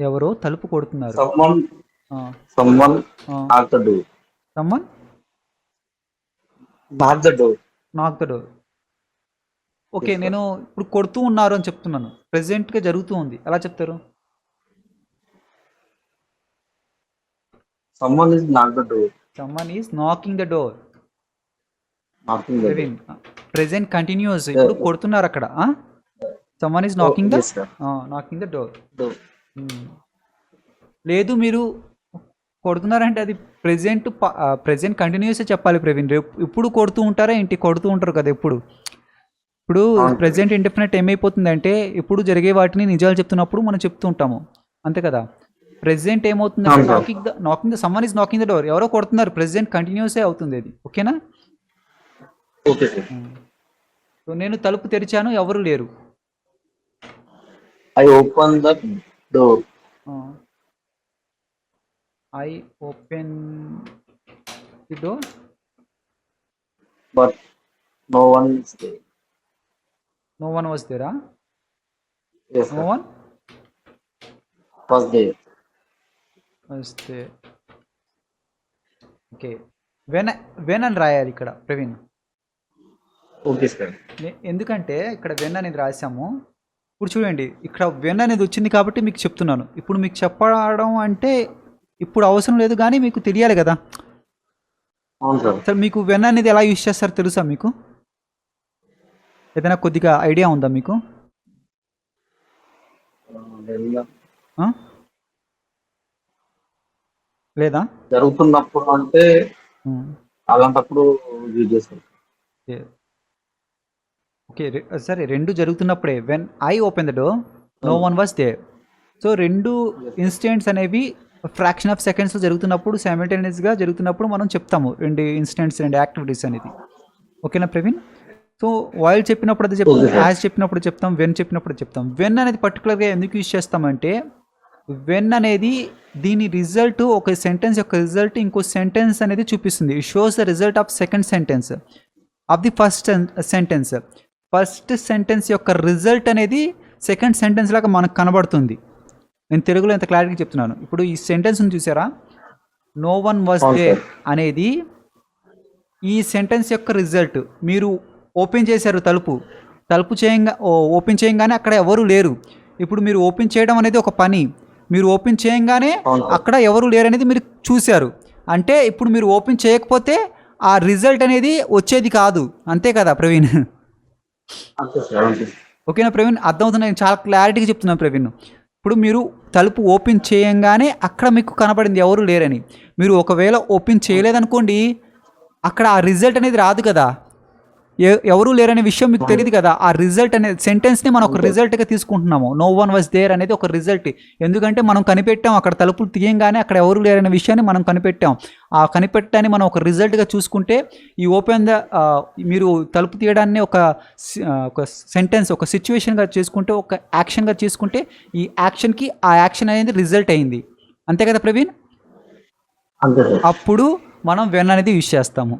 ఎవరో తలుపు కొడుతున్నారు. someone ఆ, someone ఆ. knock the door. Someone Knock the door. నాక్ the door. Okay, Yes, sir. నేను ఇప్పుడు కొడుతూ ఉన్నారు అని చెప్తున్నాను. ప్రెసెంట్గా జరుగుతూ ఉంది, ఎలా చెప్తారు? Someone is knock the door. Someone is knocking the door. Knocking the door. Praveen, present continuous, Yeah, ఇప్పుడు కొడుతున్నారు అక్కడ. Someone is oh, knocking the yes, sir. Knocking the door. Door. లేదు, మీరు కొడుతున్నారంటే అది ప్రెజెంట్ కంటిన్యూస్ చెప్పాలి ప్రవీణ్. రేపు ఇప్పుడు కొడుతూ ఉంటారా ఏంటి? కొడుతూ ఉంటారు కదా ఎప్పుడు. ఇప్పుడు అవును. ప్రెజెంట్ ఇండెఫినెట్ ఏమైపోతుందంటే ఇప్పుడు జరిగే వాటిని నిజాలు చెప్తున్నప్పుడు మనం చెప్తూ ఉంటాము, అంతే కదా. ప్రెజెంట్ ఏమవుతుందంటే అవును sir. Knocking the someone is knocking the door, ఎవరో కొడుతున్నారు, ప్రెజెంట్ కంటిన్యూసే అవుతుంది అది. ఓకేనా? Okay, sir. సో నేను తలుపు తెరిచాను, ఎవరు లేరు. I open the door, I open the door. but no one is there. No one was there. Yes, no sir. One Was there. వస్తే ఓకే. వెన్ అని రాయాలి ఇక్కడ ప్రవీణ్. Okay, sir. ఎందుకంటే ఇక్కడ వెన్ అనేది రాసాము. ఇప్పుడు చూడండి, ఇక్కడ వెన్ అనేది వచ్చింది కాబట్టి మీకు చెప్తున్నాను. ఇప్పుడు మీకు చెప్పడం అంటే ఇప్పుడు అవసరం లేదు, కానీ మీకు తెలియాలి కదా. అవును సార్. సార్, మీకు వెన్ అనేది ఎలా యూజ్ చేస్తారో తెలుసా మీకు? ఏదైనా కొద్దిగా ఐడియా ఉందా మీకు? ఆ? లేదా? జరుగుతున్నప్పుడు అంటే అలాంటప్పుడు యూజ్ చేస్తాం. ఓకే, సరే, రెండు జరుగుతున్నప్పుడే when I open the door no one was there. So రెండు ఇన్సిడెంట్స్ అనేవి ఫ్రాక్షన్ ఆఫ్ సెకండ్స్లో జరుగుతున్నప్పుడు, సైమల్టేనియస్గా జరుగుతున్నప్పుడు మనం చెప్తాము రెండు ఇన్సిడెంట్స్, రెండు యాక్టివిటీస్ అనేది. ఓకేనా ప్రవీణ్? సో వైల్ చెప్పినప్పుడు అది చెప్తాం, యాజ్ చెప్పినప్పుడు చెప్తాం, వెన్ చెప్పినప్పుడు చెప్తాం. వెన్ అనేది పర్టికులర్గా ఎందుకు యూజ్ చేస్తామంటే వెన్ అనేది దీని రిజల్ట్, ఒక సెంటెన్స్ యొక్క రిజల్ట్ ఇంకో సెంటెన్స్ అనేది చూపిస్తుంది. It shows the result of second sentence of the first sentence. First sentence యొక్క రిజల్ట్ అనేది సెకండ్ సెంటెన్స్ లాగా మనకు కనబడుతుంది. నేను తెలుగులో ఎంత క్లారిటీగా చెప్తున్నాను. ఇప్పుడు ఈ సెంటెన్స్ని చూసారా, నో వన్ వాజ్ దేర్ అనేది ఈ సెంటెన్స్ యొక్క రిజల్ట్. మీరు ఓపెన్ చేశారు తలుపు ఓపెన్ చేయంగానే అక్కడ ఎవరు లేరు. ఇప్పుడు మీరు ఓపెన్ చేయడం అనేది ఒక పని. మీరు ఓపెన్ చేయంగానే అక్కడ ఎవరు లేరు అనేది మీరు చూశారు. అంటే ఇప్పుడు మీరు ఓపెన్ చేయకపోతే ఆ రిజల్ట్ అనేది వచ్చేది కాదు, అంతే కదా ప్రవీణ్? ఓకేనా ప్రవీణ్? అర్థమవుతుంది, నేను చాలా క్లారిటీగా చెప్తున్నాను ప్రవీణ్. ఇప్పుడు మీరు తలుపు ఓపెన్ చేయంగానే అక్కడ మీకు కనపడింది ఎవరు లేరని. మీరు ఒకవేళ ఓపెన్ చేయలేదనుకోండి, అక్కడ ఆ రిజల్ట్ అనేది రాదు కదా, ఎవరు లేరనే విషయం మీకు తెలియదు కదా. ఆ రిజల్ట్ అనే సెంటెన్స్ని మనం ఒక రిజల్ట్గా తీసుకుంటున్నాము. నో వన్ వాజ్ దేర్ అనేది ఒక రిజల్ట్. ఎందుకంటే మనం కనిపెట్టాం, అక్కడ తలుపులు తీయంగానే అక్కడ ఎవరు లేరనే విషయాన్ని మనం కనిపెట్టాం. ఆ కనిపెట్టాన్ని మనం ఒక రిజల్ట్గా చూసుకుంటే, ఈ ఓపెన్ ద మీరు తలుపు తీయడాన్ని ఒక సెంటెన్స్, ఒక సిచ్యువేషన్గా చేసుకుంటే, ఒక యాక్షన్గా చేసుకుంటే, ఈ యాక్షన్కి ఆ యాక్షన్ అనేది రిజల్ట్ అయింది, అంతే కదా ప్రవీణ్? అప్పుడు మనం వెన్ అనేది యూజ్ చేస్తాము.